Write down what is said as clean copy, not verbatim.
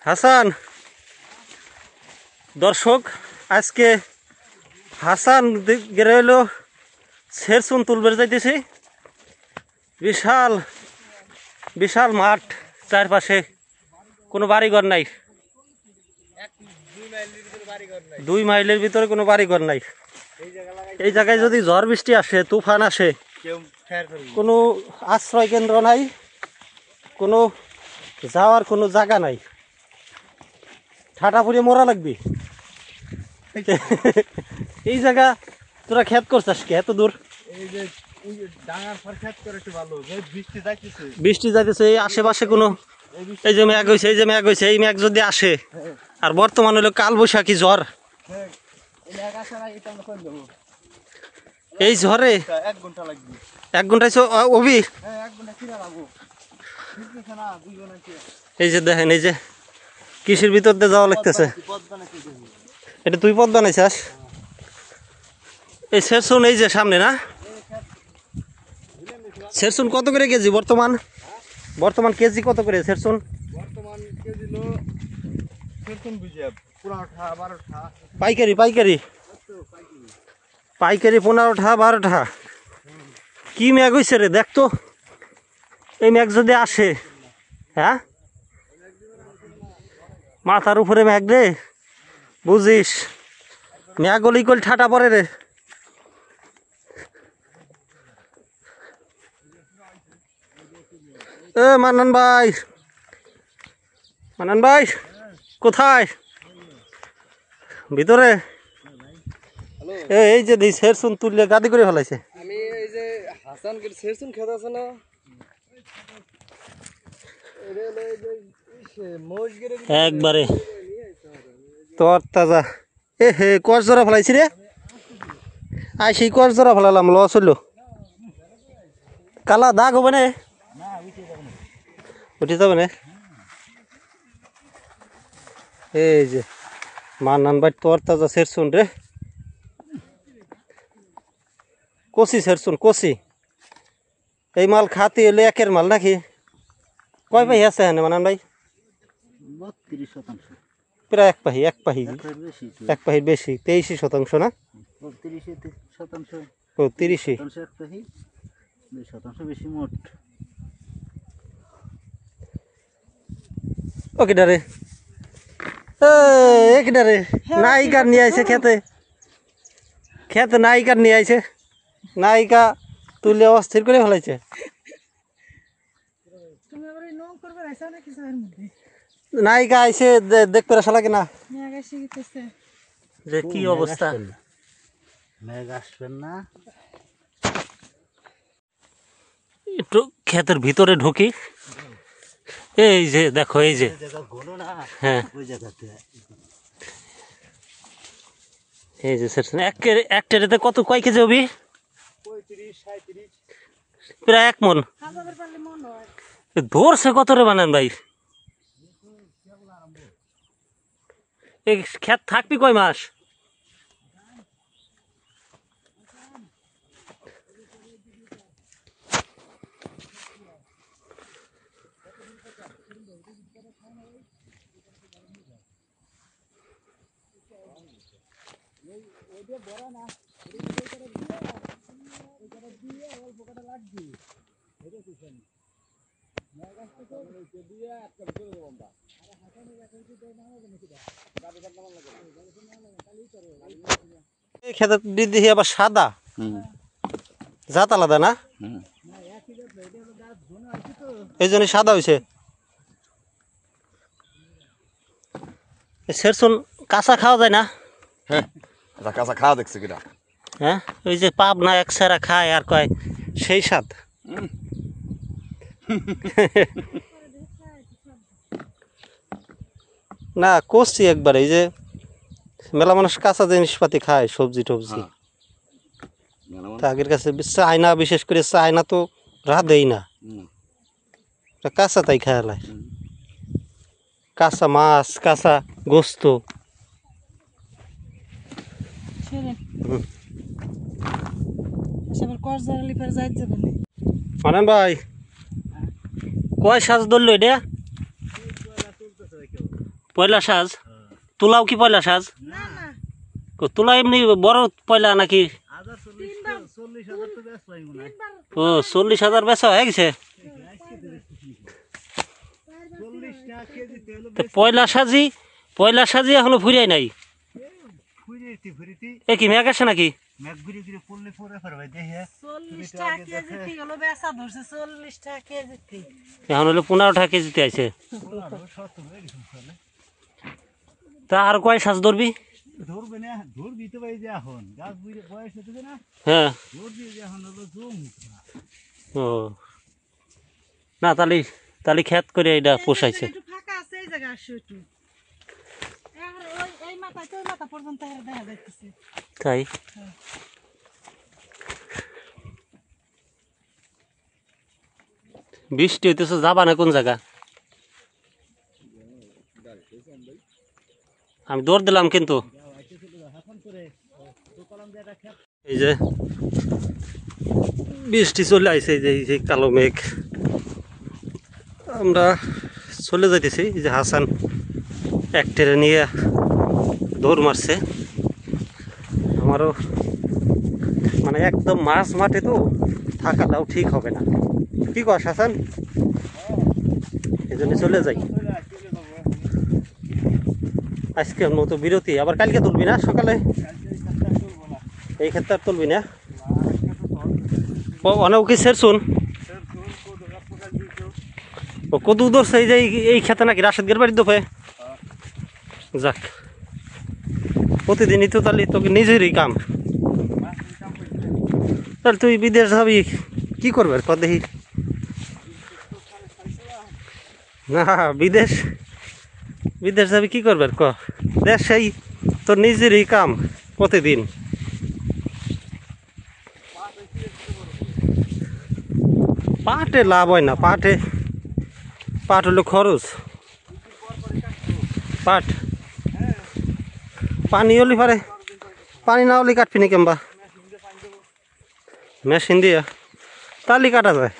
হাসান দর্শক আজকে হাসান গেরে হইলো ছেরসুন তুলবে যাইতেছি। বিশাল বিশাল মাঠ, চারপাশে কোনো বাড়িঘর নাই, 2 মাইলের ভিতরে কোনো বাড়িঘর নাই। এই জায়গায় যদি ঝড় বৃষ্টি আসে, তুফান আসে, কোনো আশ্রয় কেন্দ্র নাই, কোনো যাওয়ার কোনো জায়গা নাই, ঠাটা পুড়িয়ে মরা লাগবে। এই জায়গা তোরা ক্ষেত করছিস কে এত দূর? বৃষ্টি যাইতেছে, এই আশেপাশে কোনো এই যে ম্যাগ হয়েছে, এই যে ম্যাগ হয়েছে, এই ম্যাগ যদি আসে, আর বর্তমান হলো কাল বৈশাখী ঝড়, এই ঝড়ে 1 ঘন্টা অভি এই যে দেখেন, এই যে কৃষির ভিতর দিয়ে যাওয়া লাগতেছে। এটা তুই পথ বানাইছাস? এই শেরসুন এই যে সামনে না, শেরসুন কত করে কেজি বর্তমান? বর্তমান কেজি কত করে শেরসুন? পাইকারি পাইকারি পাইকারি 15 টাকা 12 টাকা। কি ম্যাগ হয়েছে রে, দেখতো এই ম্যাগ যদি আসে, হ্যাঁ মাথার উপরে ম্যাগ রে, বুঝিস ম্যাগ গলি কল ঠাটা পরে রে। এ মান্নান ভাই, মান্নান ভাই কোথায়? ভিতরে? এই যে শেরসুন তুললে গাদি করে ফেলাইছে। আমি এই যে হাসান শেরসুন খেত আছে না, একবারে তোর তাজা। এ হে কষ জোড়া ফেলাইছি রে, আই সেই কষ জোড়া ফেলালাম, লস হইল। কালা দাগ হবে না? উঠে যাবে না? এই যে মান্নান ভাই তোর তাজা শেরসুন রে, কষি শেরসুন কষি। এই মাল খাতে এলে একের মাল নাকি? কয় পাহি আছে হ্যাঁ মান্নান ভাই? 32%। প্রায় এক পাহি এক পাহির বেশি, 23% না? 30%। ও 30 এক পাহি, 2% বেশি মোট। ওকে ডারে এক ডারে নায়িকার নিয়ে আইছে খেতে, খেতে নায়িকার নিয়ে আইছে, নায়িকা তুলে অস্থির করে ফেলাইছে। নায়িকা আইসে দেখতে আসা লাগে না যে কি অবস্থা। মেঘ আসবেন না, একটু ক্ষেতের ভিতরে ঢুকি। এই যে দেখো, এই যে হ্যাঁ এই যে এক টেরেতে কত কয় কেজি হবি? 35-37। প্রায় 1 মন ধরছে। কত রে বানান ভাই? এই ক্ষেত থাকবি কয় মাস? ক্ষেতের দিদি আবার সাদা, জাত আলাদা না, এই জন্য সাদা হয়েছে। শেরসুন কাঁচা খাওয়া যায় না? হ্যাঁ কাঁচা খাওয়া দেখছে কিনা? হ্যাঁ ওই যে পাবনা এক সেরা খায় আর কয় সেই স্বাদ। না করছি একবার, এই যে মেলা মানুষ কাঁচা জিনিসপাতি খায়, সবজি টবজি, আগের কাছে চায়না, বিশেষ করে চায়না তো রাধেই না, কাঁচা তাই খায়, কাঁচা মাছ, কাঁচা গোস্ত। মানান ভাই কয় সাজ ধরলো এটা? পয়লা সাজ তুলাও কি পয়লা সাজ তুলা এমনি বড় পয়লা নাকি? 40,000 তো ব্যস্ত হয়ে মনে হয়। ও 40,000 বেচা হয়ে গেছে। 40 টাকা কেজিতে হলো তো পয়লা সাজি এখনো ফুরিয়াই নাই। ফুরিতি এ কি মেঘ আসে নাকি? ম্যাক ঘুরে পড়লে পরে ফেরবে দেখে 40 টাকা কেজি ঠিক হলো বেচা ধরছে 40 টাকা কেজি। এখন হলো 15 টাকা কেজিতে আইছে। তা আর কয় সাজ ধরবি? ধরবে না ধরবি তো ভাই যে এখন গাছ বুঝে বয়স হতেছে না হ্যাঁ ধরবি যে এখন হলো জম ও না তালি খেত করে এটা পোষাইছে। একটু ফাঁকা আছে এই জায়গা আসো একটু। আর ওই মাথা তো মাথা পর্যন্ত দেখা যাচ্ছে। তাই বৃষ্টি হইতেছে যাবা না কোন জায়গা? আমি দৌড় দিলাম কিন্তু এই যে বৃষ্টি চলে আইছে এই যে কালো মেঘ আমরা চলে যাইতেছি। এই যে হাসান এক টেরে নিয়ে দৌড় মারছে। আমারও মানে একদম মাছ মাঠে তো থাকাটাও ঠিক হবে না। কি কস হাসান? এই জন্য চলে যাই আজকের মতো বিরতি। আবার কালকে তুলবি না সকালে? এই ক্ষেত্রে আর তুলবি না? অনেক কি সের শুন ও কদু ধরছে এই যে এই খেতে নাকি রাশেদগের বাড়ির দোপে? যাক প্রতিদিনই তো তাহলে তোকে নিজেরই কাম। তাহলে তুই বিদেশ যাবি কি করবে কর দেখি? না বিদেশ যাবি কি করবে ক? দেশেই তোর নিজেরই কাম প্রতিদিন। পাটে লাভ হয় না, পাট হলো খরচ। পাট পানি হলে পারে, পানি না হলে কাটবি না কেমবা? মেশিন দিয়া তালি কাটা যায়।